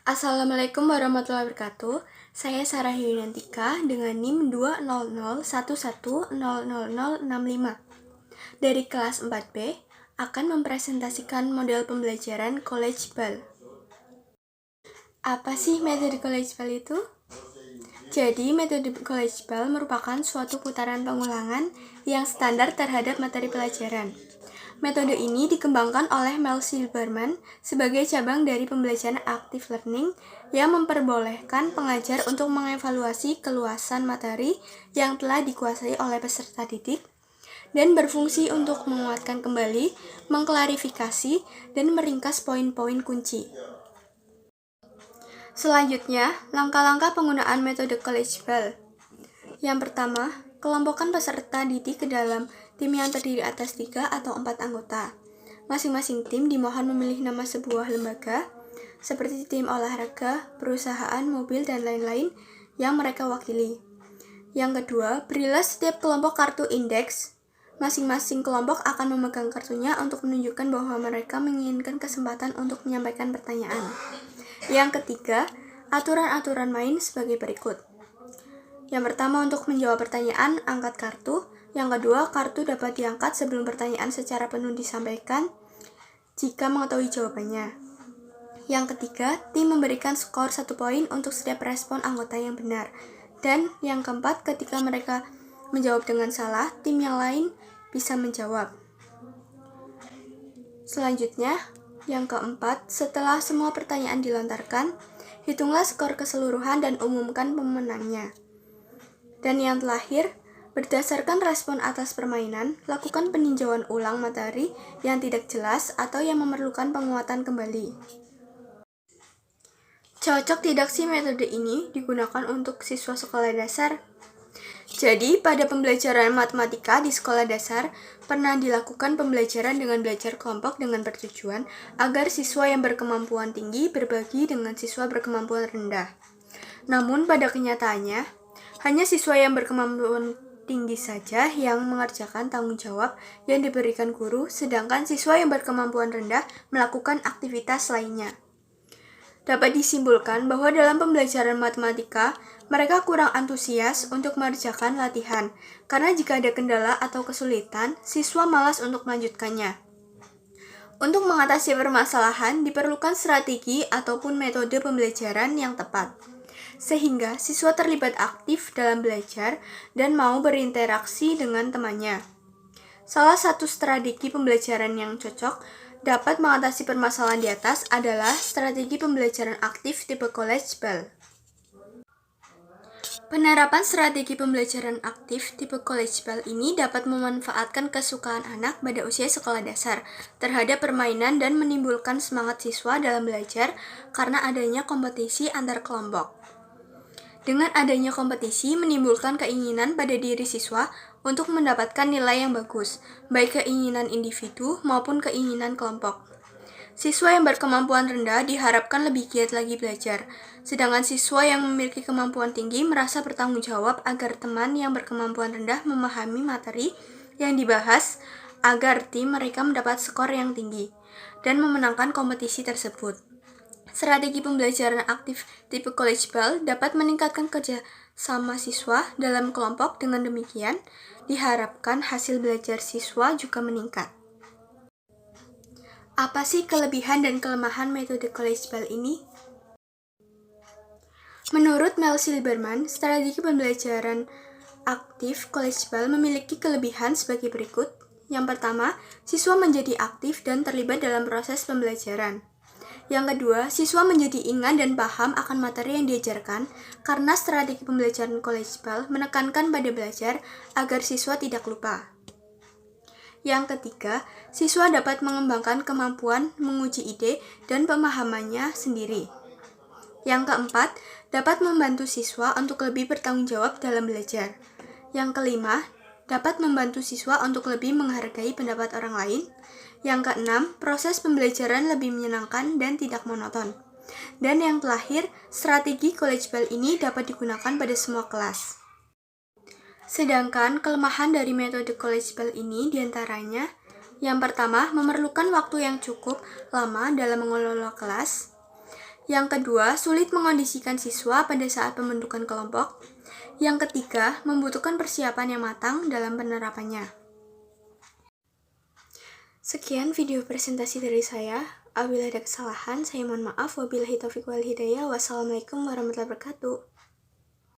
Assalamualaikum warahmatullahi wabarakatuh. Saya Sarah Yuliantika dengan NIM 20011000065 dari kelas 4B akan mempresentasikan model pembelajaran College Ball. Apa sih metode College Ball itu? Jadi, metode College Ball merupakan suatu putaran pengulangan yang standar terhadap materi pelajaran. Metode ini dikembangkan oleh Mel Silberman sebagai cabang dari pembelajaran active learning yang memperbolehkan pengajar untuk mengevaluasi keluasan materi yang telah dikuasai oleh peserta didik dan berfungsi untuk menguatkan kembali, mengklarifikasi, dan meringkas poin-poin kunci. Selanjutnya, langkah-langkah penggunaan metode College Ball. Yang pertama, kelompokkan peserta didik ke dalam tim yang terdiri atas 3 atau 4 anggota. Masing-masing tim dimohon memilih nama sebuah lembaga, seperti tim olahraga, perusahaan, mobil, dan lain-lain yang mereka wakili. Yang kedua, berilah setiap kelompok kartu indeks. Masing-masing kelompok akan memegang kartunya untuk menunjukkan bahwa mereka menginginkan kesempatan untuk menyampaikan pertanyaan. Yang ketiga, aturan-aturan main sebagai berikut. Yang pertama, untuk menjawab pertanyaan, angkat kartu. Yang kedua, kartu dapat diangkat sebelum pertanyaan secara penuh disampaikan jika mengetahui jawabannya. Yang ketiga, tim memberikan skor 1 poin untuk setiap respon anggota yang benar. Dan yang keempat, ketika mereka menjawab dengan salah, tim yang lain bisa menjawab. Selanjutnya, yang keempat, setelah semua pertanyaan dilontarkan, hitunglah skor keseluruhan dan umumkan pemenangnya. Dan yang terakhir, berdasarkan respon atas permainan, lakukan peninjauan ulang materi yang tidak jelas atau yang memerlukan penguatan kembali. Cocok tidak sih metode ini digunakan untuk siswa sekolah dasar? Jadi, pada pembelajaran matematika di sekolah dasar, pernah dilakukan pembelajaran dengan belajar kelompok dengan bertujuan agar siswa yang berkemampuan tinggi berbagi dengan siswa berkemampuan rendah. Namun, pada kenyataannya, hanya siswa yang berkemampuan tinggi saja yang mengerjakan tanggung jawab yang diberikan guru, sedangkan siswa yang berkemampuan rendah melakukan aktivitas lainnya. Dapat disimpulkan bahwa dalam pembelajaran matematika, mereka kurang antusias untuk mengerjakan latihan, karena jika ada kendala atau kesulitan, siswa malas untuk melanjutkannya. Untuk mengatasi permasalahan, diperlukan strategi ataupun metode pembelajaran yang tepat, sehingga siswa terlibat aktif dalam belajar dan mau berinteraksi dengan temannya. Salah satu strategi pembelajaran yang cocok dapat mengatasi permasalahan di atas adalah strategi pembelajaran aktif tipe College Ball. Penerapan strategi pembelajaran aktif tipe College Ball ini dapat memanfaatkan kesukaan anak pada usia sekolah dasar terhadap permainan dan menimbulkan semangat siswa dalam belajar karena adanya kompetisi antar kelompok. Dengan adanya kompetisi menimbulkan keinginan pada diri siswa untuk mendapatkan nilai yang bagus, baik keinginan individu maupun keinginan kelompok. Siswa yang berkemampuan rendah diharapkan lebih giat lagi belajar, sedangkan siswa yang memiliki kemampuan tinggi merasa bertanggung jawab agar teman yang berkemampuan rendah memahami materi yang dibahas agar tim mereka mendapat skor yang tinggi dan memenangkan kompetisi tersebut. Strategi pembelajaran aktif tipe College Ball dapat meningkatkan kerjasama siswa dalam kelompok. Dengan demikian, diharapkan hasil belajar siswa juga meningkat. Apa sih kelebihan dan kelemahan metode College Ball ini? Menurut Mel Silberman, strategi pembelajaran aktif College Ball memiliki kelebihan sebagai berikut. Yang pertama, siswa menjadi aktif dan terlibat dalam proses pembelajaran. Yang kedua, siswa menjadi ingat dan paham akan materi yang diajarkan karena strategi pembelajaran College Ball menekankan pada belajar agar siswa tidak lupa. Yang ketiga, siswa dapat mengembangkan kemampuan menguji ide dan pemahamannya sendiri. Yang keempat, dapat membantu siswa untuk lebih bertanggung jawab dalam belajar. Yang kelima, dapat membantu siswa untuk lebih menghargai pendapat orang lain. Yang keenam, proses pembelajaran lebih menyenangkan dan tidak monoton. Dan yang terakhir, strategi College Ball ini dapat digunakan pada semua kelas. Sedangkan kelemahan dari metode College Ball ini diantaranya, yang pertama, memerlukan waktu yang cukup lama dalam mengelola kelas. Yang kedua, sulit mengondisikan siswa pada saat pembentukan kelompok. Yang ketiga, membutuhkan persiapan yang matang dalam penerapannya. Sekian video presentasi dari saya. Apabila ada kesalahan, saya mohon maaf. Wabillahi taufiq wal hidayah. Wassalamualaikum warahmatullahi wabarakatuh.